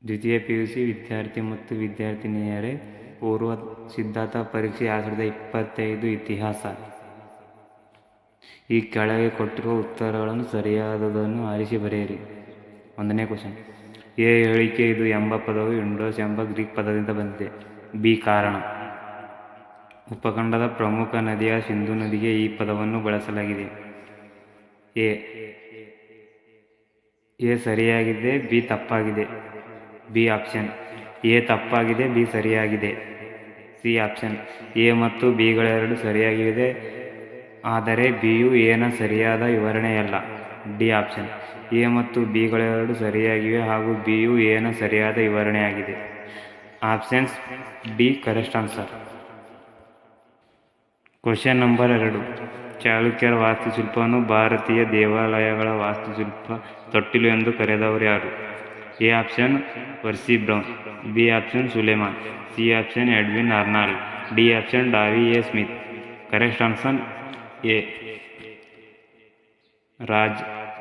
ದ್ವಿತೀಯ PUC ವಿದ್ಯಾರ್ಥಿ ಮತ್ತು ವಿದ್ಯಾರ್ಥಿನಿಯರೇ, ಪೂರ್ವ ಸಿದ್ಧತಾ ಪರೀಕ್ಷೆ 2025 ಇತಿಹಾಸ. ಈ ಕೆಳಗೆ ಕೊಟ್ಟಿರುವ ಉತ್ತರಗಳನ್ನು ಸರಿಯಾದದನ್ನು ಆರಿಸಿ ಬರೆಯಿರಿ. 1ನೇ ಕ್ವಶನ್. ಎ. ಹೇಳಿಕೆ: ಇದು ಎಂಬ ಪದವು ಇಂಡೋಸ್ ಎಂಬ ಗ್ರೀಕ್ ಪದದಿಂದ ಬಂದಿದೆ. ಬಿ. ಕಾರಣ: ಉಪಖಂಡದ ಪ್ರಮುಖ ನದಿಯಾದ ಸಿಂಧೂ ನದಿಗೆ ಈ ಪದವನ್ನು ಬಳಸಲಾಗಿದೆ. ಎ ಸರಿಯಾಗಿದೆ, ಬಿ ತಪ್ಪಾಗಿದೆ. ಬಿ ಆಪ್ಷನ್: ಎ ತಪ್ಪಾಗಿದೆ, ಬಿ ಸರಿಯಾಗಿದೆ. ಸಿ ಆಪ್ಷನ್: ಎ ಮತ್ತು ಬಿಗಳೆರಡೂ ಸರಿಯಾಗಿವೆ, ಆದರೆ ಬಿಯು ಎನ ಸರಿಯಾದ ವಿವರಣೆಯಲ್ಲ. ಡಿ ಆಪ್ಷನ್: ಎ ಮತ್ತು ಬಿಗಳೆರಡೂ ಸರಿಯಾಗಿವೆ ಹಾಗೂ ಬಿಯು ಎನ ಸರಿಯಾದ ವಿವರಣೆಯಾಗಿದೆ. Options D correct answer. Question number 2. ಚಾಲುಕ್ಯರ ವಾಸ್ತುಶಿಲ್ಪವನ್ನು ಭಾರತೀಯ ದೇವಾಲಯಗಳ ವಾಸ್ತುಶಿಲ್ಪ ತೊಟ್ಟಿಲು ಎಂದು ಕರೆದವರು ಯಾರು? A option Percy Brown. B option Sulaiman. C option Edwin Arnold. D option Davy A Smith. Correct answer A.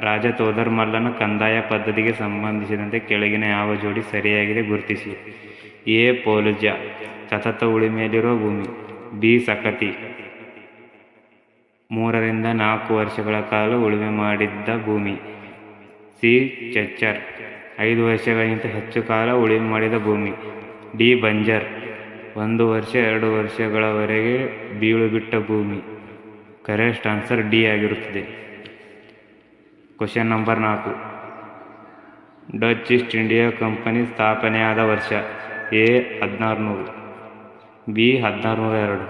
ರಾಜ ತೋದರ್ಮಲ್ಲನ ಕಂದಾಯ ಪದ್ಧತಿಗೆ ಸಂಬಂಧಿಸಿದಂತೆ ಕೆಳಗಿನ ಯಾವ ಜೋಡಿ ಸರಿಯಾಗಿದೆ ಗುರುತಿಸಿ. ಎ. ಪೌಲುಜ್ಯ, ಸತತ ಉಳುಮೆಯಲ್ಲಿರುವ ಭೂಮಿ. ಬಿ. ಸಖತಿ, 3 ರಿಂದ 4 ವರ್ಷಗಳ ಕಾಲ ಉಳುಮೆ ಮಾಡಿದ್ದ ಭೂಮಿ. ಸಿ. ಚೆಚ್ಚರ್, 5 ವರ್ಷಗಳಿಗಿಂತ ಹೆಚ್ಚು ಕಾಲ ಉಳುಮೆ ಮಾಡಿದ ಭೂಮಿ. ಡಿ. ಬಂಜರ್, 1 ವರ್ಷ 2 ವರ್ಷಗಳವರೆಗೆ ಬೀಳು ಬಿಟ್ಟ ಭೂಮಿ. ಕರೆಕ್ಟ್ ಆನ್ಸರ್ ಡಿ ಆಗಿರುತ್ತದೆ. Question number 4. Dutch East India Company ಸ್ಥಾಪನೆಯಾದ ವರ್ಷ. A. 1600. B. 1602.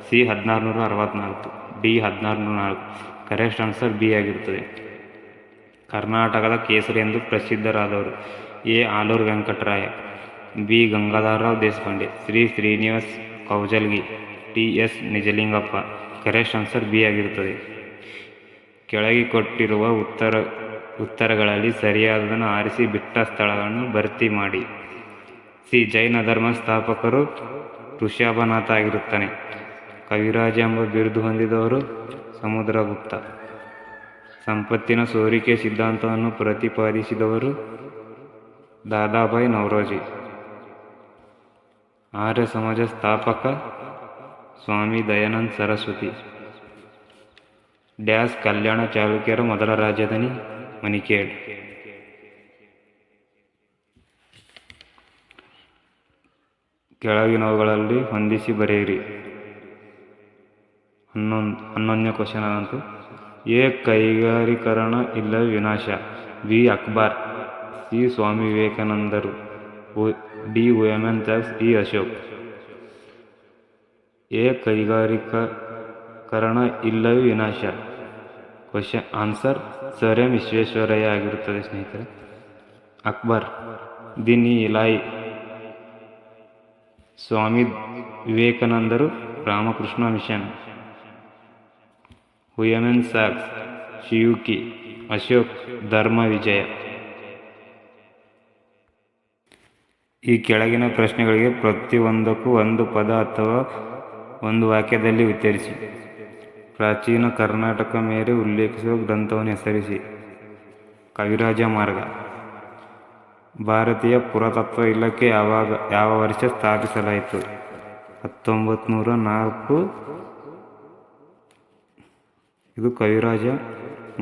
C. 1664. D. 1604. Correct answer B ಆಗಿರುತ್ತದೆ. ಕರ್ನಾಟಕದ ಕೇಸರಿ ಎಂದು ಪ್ರಸಿದ್ಧರಾದವರು. A. Aluru Venkataraya. B. Gangadhar Rao Deshpande. Shri Srinivas Kaujalgi. T. S. Nijalingappa. Correct answer B ಆಗಿರುತ್ತದೆ. ಕೆಳಗೆ ಕೊಟ್ಟಿರುವ ಉತ್ತರಗಳಲ್ಲಿ ಸರಿಯಾದದನ್ನು ಆರಿಸಿ ಬಿಟ್ಟ ಸ್ಥಳಗಳನ್ನು ಭರ್ತಿ ಮಾಡಿ. ಸಿ. ಜೈನ ಧರ್ಮ ಸ್ಥಾಪಕರು ಋಷಭನಾಥ ಆಗಿರುತ್ತಾನೆ. ಕವಿರಾಜ ಎಂಬ ಬಿರುದು ಹೊಂದಿದವರು ಸಮುದ್ರಗುಪ್ತ. ಸಂಪತ್ತಿನ ಸೋರಿಕೆ ಸಿದ್ಧಾಂತವನ್ನು ಪ್ರತಿಪಾದಿಸಿದವರು ದಾದಾಭಾಯಿ ನೌರೋಜಿ. ಆರ್ಯ ಸಮಾಜ ಸ್ಥಾಪಕ ಸ್ವಾಮಿ ದಯಾನಂದ ಸರಸ್ವತಿ. ಡ್ಯಾಸ್ ಕಲ್ಯಾಣ ಚಾಲುಕ್ಯರ ಮೊದಲ ರಾಜಧಾನಿ ಮಣಿಕೇಡ್. ಕೆಳಗಿನವುಗಳಲ್ಲಿ ಹೊಂದಿಸಿ ಬರೆಯಿರಿ. 11ನೇ ಕ್ವಶನ್ ಅದಂತೂ. ಎ. ಕೈಗಾರೀಕರಣ ಇಲ್ಲವೇ ವಿನಾಶ. ಬಿ. ಅಕ್ಬರ್. ಸಿ. ಸ್ವಾಮಿ ವಿವೇಕಾನಂದರು. ಡಿ. ವುಮೆನ್ ಥ್ಯಾಕ್ಸ್. ಇ. ಅಶೋಕ್. ಎ. ಕೈಗಾರೀಕರಣ ಇಲ್ಲವೇ ವಿನಾಶ. Question answer sir M Visvesvaraya ಆಗಿರುತ್ತದೆ ಸ್ನೇಹಿತರೆ. ಅಕ್ಬರ್. ದೀನ್ ಇಲಾಹಿ. ಸ್ವಾಮಿ ವಿವೇಕಾನಂದರು ರಾಮಕೃಷ್ಣ ಮಿಷನ್. ವುಮೆನ್ ಥ್ಯಾಕ್ಸ್ ಶಿಯುಕಿ. ಅಶೋಕ್ ಧರ್ಮ ವಿಜಯ. ಈ ಕೆಳಗಿನ ಪ್ರಶ್ನೆಗಳಿಗೆ ಪ್ರತಿಯೊಂದಕ್ಕೂ ಒಂದು ಪದ ಅಥವಾ ಒಂದು ವಾಕ್ಯದಲ್ಲಿ ಉತ್ತರಿಸಿ. ಪ್ರಾಚೀನ ಕರ್ನಾಟಕ ಮೇಲೆ ಉಲ್ಲೇಖಿಸುವ ಗ್ರಂಥವನ್ನು ಹೆಸರಿಸಿ. ಕವಿರಾಜ ಮಾರ್ಗ. ಭಾರತೀಯ ಪುರಾತತ್ವ ಇಲಾಖೆ ಯಾವ ವರ್ಷ ಸ್ಥಾಪಿಸಲಾಯಿತು? 1904. ಇದು ಕವಿರಾಜ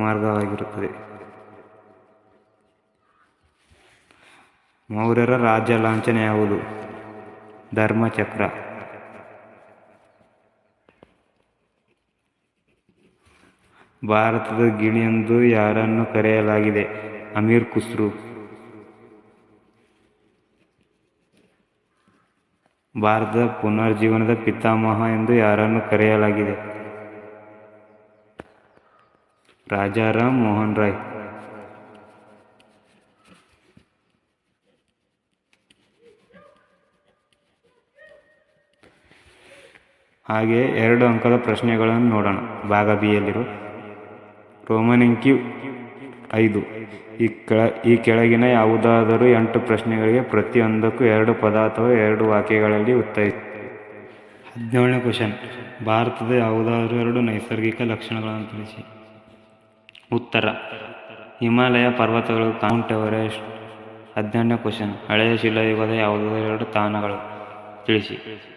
ಮಾರ್ಗವಾಗಿರುತ್ತದೆ. ಮೌರ್ಯರ ರಾಜ್ಯ ಲಾಂಛನ ಯಾವುದು? ಧರ್ಮಚಕ್ರ. ಭಾರತದ ಗಿಣಿ ಎಂದು ಯಾರನ್ನು ಕರೆಯಲಾಗಿದೆ? ಅಮೀರ್ ಖುಸ್ರು. ಭಾರತದ ಪುನರ್ಜೀವನದ ಪಿತಾಮಹ ಎಂದು ಯಾರನ್ನು ಕರೆಯಲಾಗಿದೆ? ರಾಜಾರಾಮ್ ಮೋಹನ್ ರಾಯ್. ಹಾಗೆ 2 ಅಂಕದ ಪ್ರಶ್ನೆಗಳನ್ನು ನೋಡೋಣ. ಭಾಗ ಬಿ ಯಲ್ಲಿರುವ ರೋಮನ್ ಅಂಕಿ 5. ಈ ಕೆಳಗಿನ ಯಾವುದಾದರೂ 8 ಪ್ರಶ್ನೆಗಳಿಗೆ ಪ್ರತಿಯೊಂದಕ್ಕೂ 2 ಪದ ಅಥವಾ 2 ವಾಕ್ಯಗಳಲ್ಲಿ ಉತ್ತರಿಸಿ. 17ನೇ ಕ್ವಶನ್. ಭಾರತದ ಯಾವುದಾದರೂ 2 ನೈಸರ್ಗಿಕ ಲಕ್ಷಣಗಳನ್ನು ತಿಳಿಸಿ. ಉತ್ತರ: ಹಿಮಾಲಯ ಪರ್ವತಗಳು, ಮೌಂಟ್ ಎವರೆಸ್ಟ್, 18ನೇ ಕ್ವಶನ್, ಹಳೆಯ ಶಿಲಾಯುಗದ ಯಾವುದಾದರೂ 2 ತಾಣಗಳು ತಿಳಿಸಿ.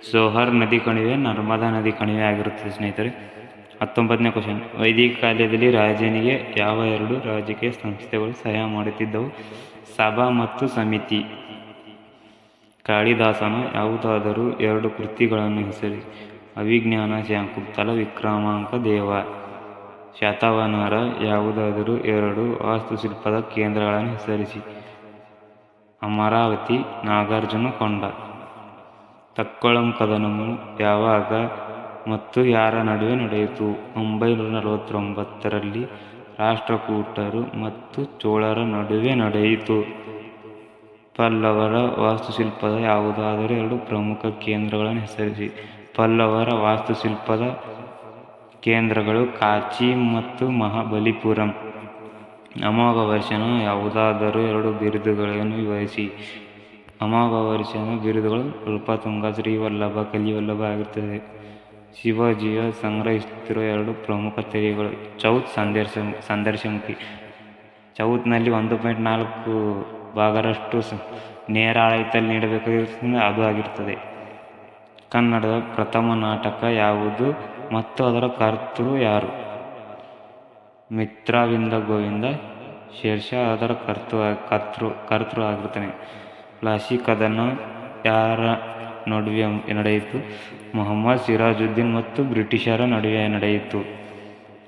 ಸೋಹರ್ ನದಿ ಕಣಿವೆ, ನರ್ಮದಾ ನದಿ ಕಣಿವೆ ಆಗಿರುತ್ತದೆ ಸ್ನೇಹಿತರೆ. 19ನೇ ಕ್ವಶನ್, ವೈದಿಕ ಕಾಲದಲ್ಲಿ ರಾಜನಿಗೆ ಯಾವ 2 ರಾಜಕೀಯ ಸಂಸ್ಥೆಗಳು ಸಹಾಯ ಮಾಡುತ್ತಿದ್ದವು? ಸಭಾ ಮತ್ತು ಸಮಿತಿ. ಕಾಳಿದಾಸನ ಯಾವುದಾದರೂ 2 ಕೃತಿಗಳನ್ನು ಹೆಸರಿಸಿ. ಅಭಿಜ್ಞಾನ ಶಾಕುಂತಲ, ವಿಕ್ರಮಾಂಕ ದೇವ. ಶಾತವಾಹನರ ಯಾವುದಾದರೂ 2 ವಾಸ್ತುಶಿಲ್ಪದ ಕೇಂದ್ರಗಳನ್ನು ಹೆಸರಿಸಿ. ಅಮರಾವತಿ, ನಾಗಾರ್ಜುನಕೊಂಡ. ತಕ್ಕೊಳಂ ಕದನವು ಯಾವಾಗ ಮತ್ತು ಯಾರ ನಡುವೆ ನಡೆಯಿತು? 949ರಲ್ಲಿ ರಾಷ್ಟ್ರಕೂಟರು ಮತ್ತು ಚೋಳರ ನಡುವೆ ನಡೆಯಿತು. ಪಲ್ಲವರ ವಾಸ್ತುಶಿಲ್ಪದ ಯಾವುದಾದರೂ 2 ಪ್ರಮುಖ ಕೇಂದ್ರಗಳನ್ನು ಹೆಸರಿಸಿ. ಪಲ್ಲವರ ವಾಸ್ತುಶಿಲ್ಪದ ಕೇಂದ್ರಗಳು ಕಾಂಚಿ ಮತ್ತು ಮಹಾಬಲಿಪುರಂ. ಅಮೋಘವರ್ಷನ ಯಾವುದಾದರೂ 2 ಬಿರುದುಗಳನ್ನು ವಿವರಿಸಿ. ಅಮೋಘವರ್ಷನ ಬಿರುದುಗಳು ನೃಪತುಂಗ, ಶ್ರೀವಲ್ಲಭ, ಕಲಿವಲ್ಲಭ ಆಗಿರುತ್ತದೆ. ಶಿವಾಜಿಯು ಸಂಗ್ರಹಿಸುತ್ತಿರುವ 2 ಪ್ರಮುಖ ತೆರಿಗೆಗಳು. ಚೌತ್, ಸಂದರ್ಶಮುಖಿ. ಚೌತ್ನಲ್ಲಿ 1.4 ಭಾಗರಷ್ಟು ನೇರ ಆಡಳಿತದಲ್ಲಿ ನೀಡಬೇಕಾಗಿರುತ್ತದೆ, ಅದು ಆಗಿರುತ್ತದೆ. ಕನ್ನಡದ ಪ್ರಥಮ ನಾಟಕ ಯಾವುದು ಮತ್ತು ಅದರ ಕರ್ತೃ ಯಾರು? ಮಿತ್ರವಿಂದ ಗೋವಿಂದ. ಶೇರ್ಷಾ ಅದರ ಕರ್ತೃ ಆಗಿರುತ್ತಾನೆ. ಪ್ಲಾಸಿ ಕದನ ಯಾರ ನಡುವೆ ನಡೆಯಿತು? ಮೊಹಮ್ಮದ್ ಸಿರಾಜುದ್ದೀನ್ ಮತ್ತು ಬ್ರಿಟಿಷರ ನಡುವೆ ನಡೆಯಿತು.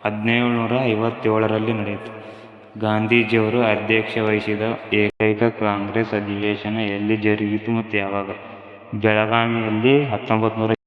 1757ರಲ್ಲಿ ನಡೆಯಿತು. ಗಾಂಧೀಜಿಯವರು ಅಧ್ಯಕ್ಷತೆ ವಹಿಸಿದ ಏಕೈಕ ಕಾಂಗ್ರೆಸ್ ಅಧಿವೇಶನ ಎಲ್ಲಿ ಜರುಗಿತು ಮತ್ತು ಯಾವಾಗ? ಬೆಳಗಾವಿಯಲ್ಲಿ 19